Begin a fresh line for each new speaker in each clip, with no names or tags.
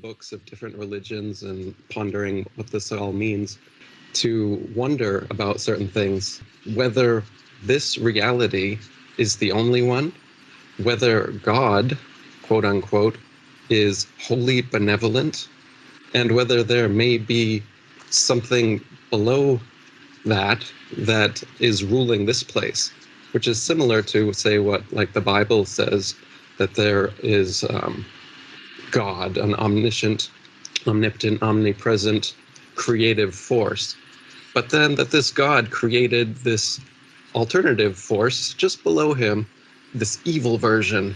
books of different religions and pondering what this all means, to wonder about certain things, whether this reality is the only one, whether God, quote unquote, is wholly benevolent, and whether there may be something below that that is ruling this place, which is similar to, say, what like the Bible says, that there is God, an omniscient, omnipotent, omnipresent, creative force. But then that this God created this alternative force just below him, this evil version,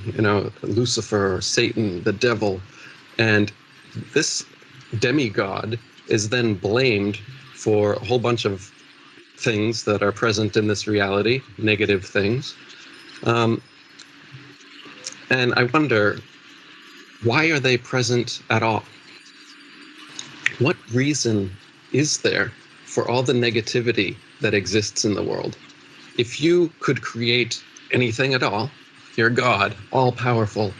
Lucifer, Satan, the devil. And this demigod is then blamed for a whole bunch of things that are present in this reality, negative things. And I wonder, why are they present at all? What reason is there for all the negativity that exists in the world? If you could create anything at all, you're God, all-powerful,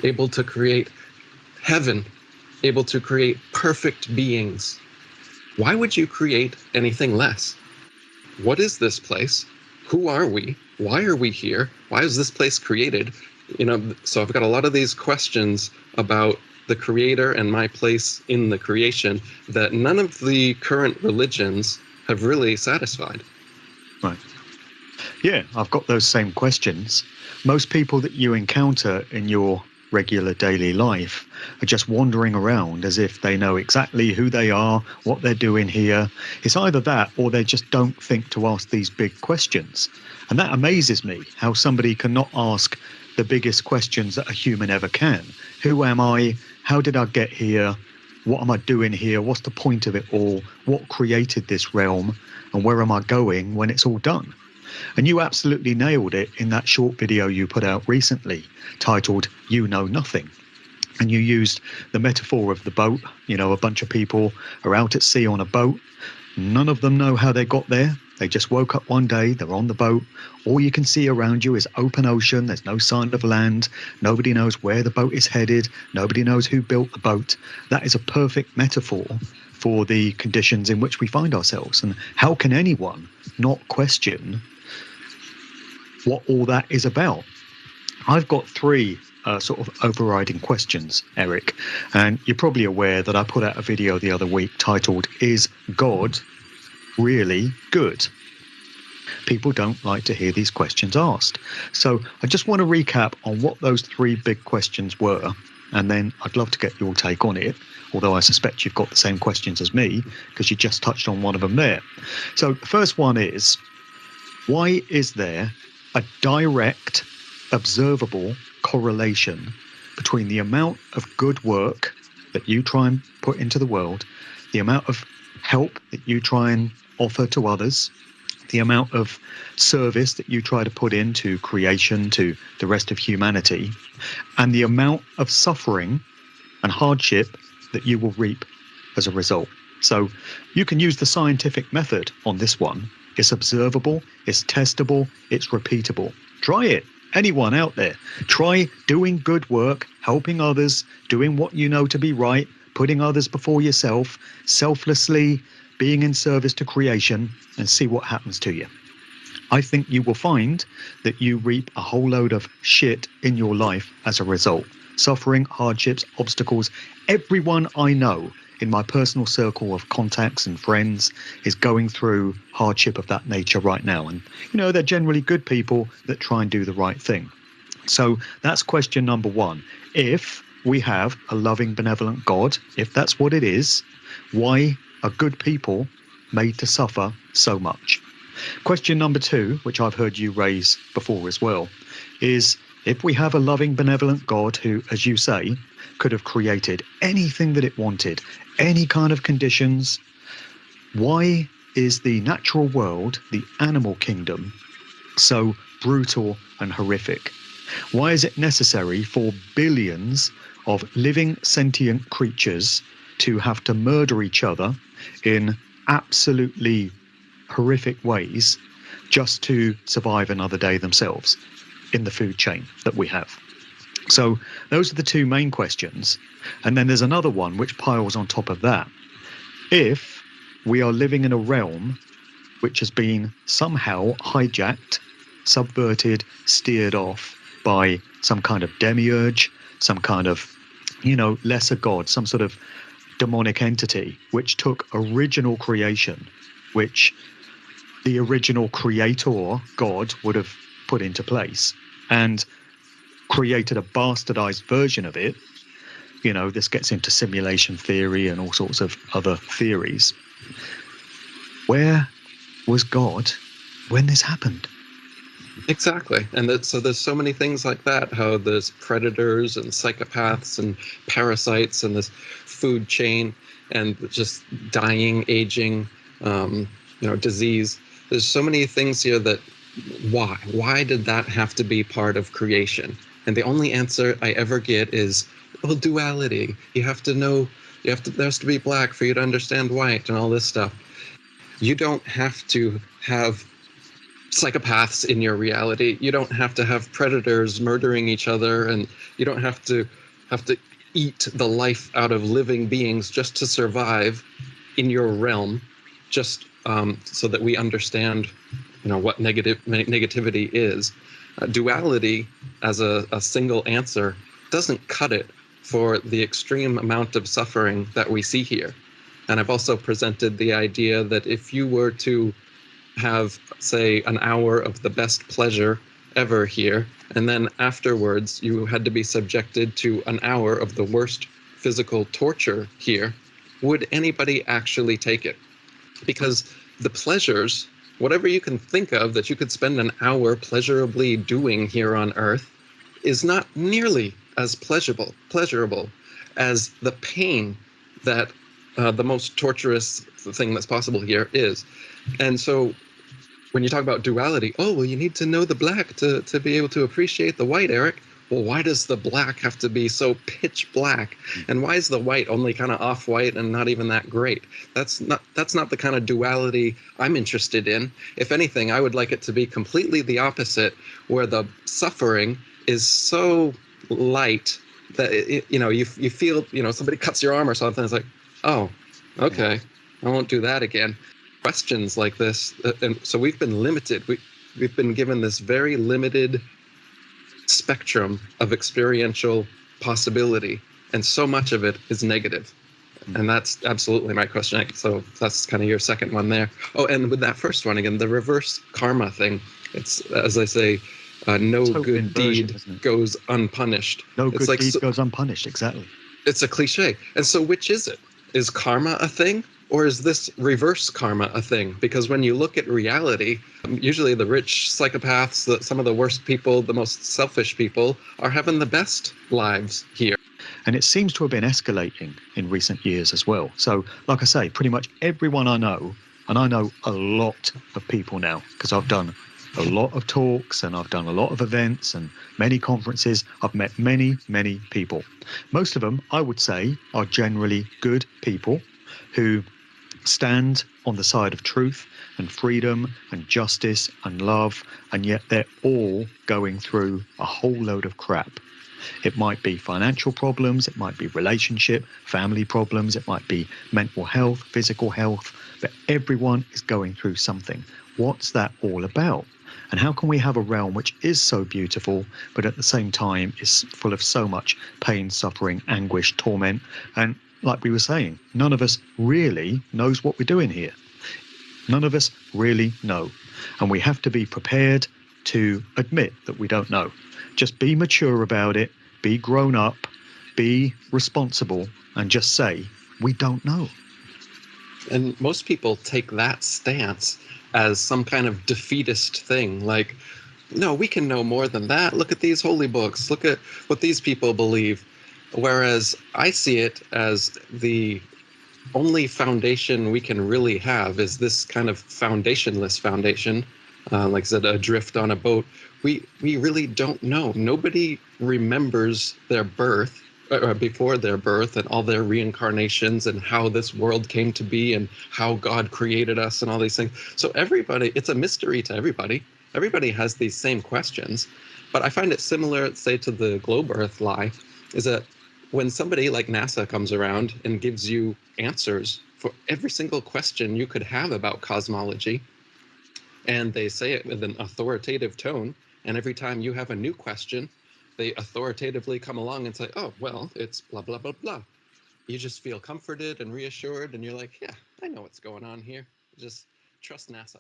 able to create heaven, able to create perfect beings. Why would you create anything less? What is this place? Who are we? Why are we here? Why is this place created? So I've got a lot of these questions about the creator and my place in the creation that none of the current religions have really satisfied.
Right. Yeah, I've got those same questions. Most people that you encounter in your regular daily life are just wandering around as if they know exactly who they are, what they're doing here. It's either that or they just don't think to ask these big questions. And that amazes me, how somebody cannot ask the biggest questions that a human ever can. Who am I? How did I get here? What am I doing here? What's the point of it all? What created this realm? And where am I going when it's all done? And you absolutely nailed it in that short video you put out recently titled You Know Nothing. And you used the metaphor of the boat. A bunch of people are out at sea on a boat. None of them know how they got there. They just woke up one day, they're on the boat. All you can see around you is open ocean. There's no sign of land. Nobody knows where the boat is headed. Nobody knows who built the boat. That is a perfect metaphor for the conditions in which we find ourselves. And how can anyone not question what all that is about? I've got three sort of overriding questions, Eric. And you're probably aware that I put out a video the other week titled, Is God Really Good? People don't like to hear these questions asked. So I just want to recap on what those three big questions were, and then I'd love to get your take on it, although I suspect you've got the same questions as me because you just touched on one of them there. So the first one is, why is there a direct, observable correlation between the amount of good work that you try and put into the world, the amount of help that you try and offer to others, the amount of service that you try to put into creation, to the rest of humanity, and the amount of suffering and hardship that you will reap as a result? So you can use the scientific method on this one. It's observable, it's testable, it's repeatable. Try it. Anyone out there, try doing good work, helping others, doing what you know to be right, putting others before yourself, selflessly being in service to creation, and see what happens to you. I think you will find that you reap a whole load of shit in your life as a result. Suffering, hardships, obstacles. Everyone I know in my personal circle of contacts and friends is going through hardship of that nature right now. And, they're generally good people that try and do the right thing. So that's question number one. If we have a loving, benevolent God, if that's what it is, why are good people made to suffer so much? Question number two, which I've heard you raise before as well, is if we have a loving, benevolent God who, as you say, could have created anything that it wanted, any kind of conditions, why is the natural world, the animal kingdom, so brutal and horrific? Why is it necessary for billions of living sentient creatures to have to murder each other in absolutely horrific ways just to survive another day themselves in the food chain that we have? So those are the two main questions. And then there's another one which piles on top of that. If we are living in a realm which has been somehow hijacked, subverted, steered off by some kind of demiurge, some kind of, lesser god, some sort of demonic entity, which took original creation, which the original creator, God, would have put into place, and created a bastardized version of it. This gets into simulation theory and all sorts of other theories. Where was God when this happened?
Exactly. And so there's so many things like that, how there's predators and psychopaths and parasites and this food chain and just dying, aging, disease. There's so many things here that why did that have to be part of creation? And the only answer I ever get is, well, duality. You have to know, there has to be black for you to understand white and all this stuff. You don't have to have psychopaths in your reality. You don't have to have predators murdering each other, and you don't have to eat the life out of living beings just to survive in your realm, just so that we understand, what negativity is. Duality as a single answer doesn't cut it for the extreme amount of suffering that we see here. And I've also presented the idea that if you were to have, say, an hour of the best pleasure ever here, and then afterwards you had to be subjected to an hour of the worst physical torture here, would anybody actually take it? Because the pleasures, whatever you can think of that you could spend an hour pleasurably doing here on Earth, is not nearly as pleasurable as the pain that the most torturous thing that's possible here is. And so when you talk about duality, oh, well, you need to know the black to be able to appreciate the white, Eric. Well, why does the black have to be so pitch black? And why is the white only kind of off-white and not even that great? That's not the kind of duality I'm interested in. If anything, I would like it to be completely the opposite, where the suffering is so light that you feel, somebody cuts your arm or something. It's like, oh, okay, I won't do that again. Questions like this, and so we've been limited. We've been given this very limited spectrum of experiential possibility, and so much of it is negative. And that's absolutely my question. So that's kind of your second one there. Oh, and with that first one again, the reverse karma thing. It's, as I say, no good deed goes unpunished.
No good deed goes unpunished. Exactly.
It's a cliche. And so, which is it? Is karma a thing? Or is this reverse karma a thing? Because when you look at reality, usually the rich psychopaths, some of the worst people, the most selfish people, are having the best lives here.
And it seems to have been escalating in recent years as well. So, like I say, pretty much everyone I know, and I know a lot of people now, because I've done a lot of talks and I've done a lot of events and many conferences. I've met many, many people. Most of them, I would say, are generally good people who stand on the side of truth and freedom and justice and love, and yet they're all going through a whole load of crap. It might be financial problems, it might be relationship, family problems, it might be mental health, physical health, but everyone is going through something. What's that all about? And how can we have a realm which is so beautiful, but at the same time is full of so much pain, suffering, anguish, torment, and like we were saying, none of us really knows what we're doing here. None of us really know. And we have to be prepared to admit that we don't know. Just be mature about it, be grown up, be responsible, and just say, we don't know.
And most people take that stance as some kind of defeatist thing. Like, no, we can know more than that. Look at these holy books. Look at what these people believe. Whereas I see it as the only foundation we can really have is this kind of foundationless foundation, like I said, adrift on a boat. We really don't know. Nobody remembers their birth or before their birth and all their reincarnations and how this world came to be and how God created us and all these things. So everybody, it's a mystery to everybody. Everybody has these same questions. But I find it similar, say, to the globe Earth lie, is that when somebody like NASA comes around and gives you answers for every single question you could have about cosmology, and they say it with an authoritative tone, and every time you have a new question, they authoritatively come along and say, oh, well, it's blah, blah, blah, blah. You just feel comforted and reassured, and you're like, yeah, I know what's going on here. Just trust NASA.